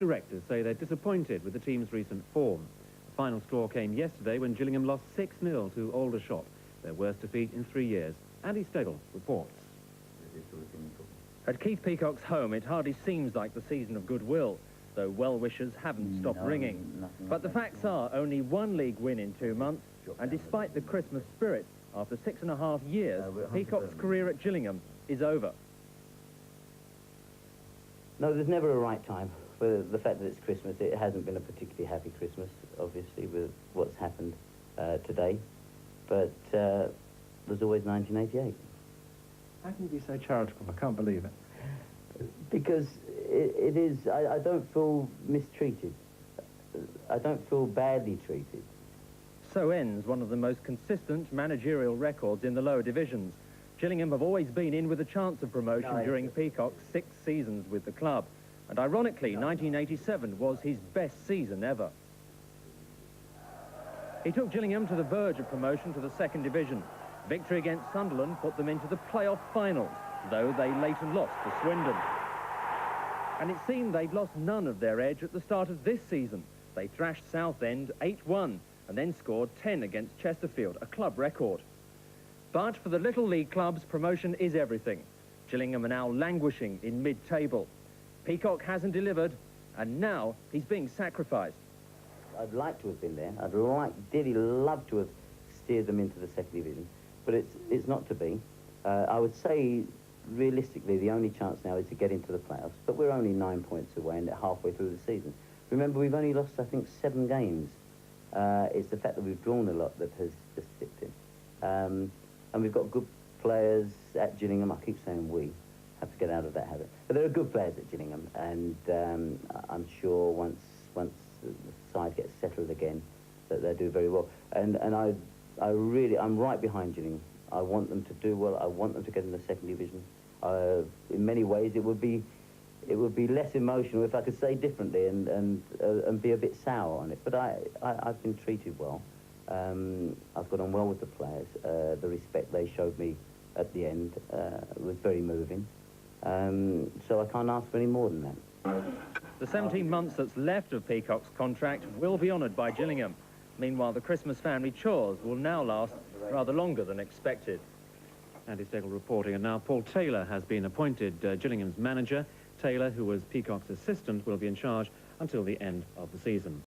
Directors say they're disappointed with the team's recent form. The final score came yesterday when Gillingham lost 6-0 to Aldershot, their worst defeat in 3 years. Andy Stegel reports. At Keith Peacock's home, it hardly seems like the season of goodwill, though well-wishers haven't stopped ringing. But the facts are only one league win in 2 months, and despite the Christmas spirit, after 6.5 years, Peacock's career at Gillingham is over. No, there's never a right time. For the fact that it's Christmas, it hasn't been a particularly happy Christmas, obviously, with what's happened today. But there's always 1988. How can you be so charitable? I can't believe it. Because it is, I don't feel mistreated. I don't feel badly treated. So ends one of the most consistent managerial records in the lower divisions. Gillingham have always been in with a chance of promotion during Peacock's 6 seasons with the club. And ironically, 1987 was his best season ever. He took Gillingham to the verge of promotion to the 2nd division. Victory against Sunderland put them into the playoff finals, though they later lost to Swindon. And it seemed they'd lost none of their edge at the start of this season. They thrashed Southend 8-1 and then scored 10 against Chesterfield, a club record. But for the Little League clubs, promotion is everything. Gillingham are now languishing in mid-table. Peacock hasn't delivered, and now he's being sacrificed. I'd like to have been there. I'd dearly love to have steered them into the 2nd division, but it's not to be. I would say, realistically, the only chance now is to get into the playoffs, but we're only 9 points away and halfway through the season. Remember, we've only lost, I think, 7 games. It's the fact that we've drawn a lot that has just tipped in. And we've got good players at Gillingham. I keep saying we have to get out of that habit. But there are good players at Gillingham, and I'm sure once the side gets settled again, that they'll do very well. And I'm right behind Gillingham. I want them to do well. I want them to get in the 2nd division. In many ways, it would be less emotional if I could say differently and be a bit sour on it. But I've been treated well. I've got on well with the players. The respect they showed me at the end was very moving. So I can't ask for any more than that. The 17 months that's left of Peacock's contract will be honoured by Gillingham. Meanwhile, the Christmas family chores will now last rather longer than expected. Andy Stegel reporting, and now Paul Taylor has been appointed Gillingham's manager. Taylor, who was Peacock's assistant, will be in charge until the end of the season.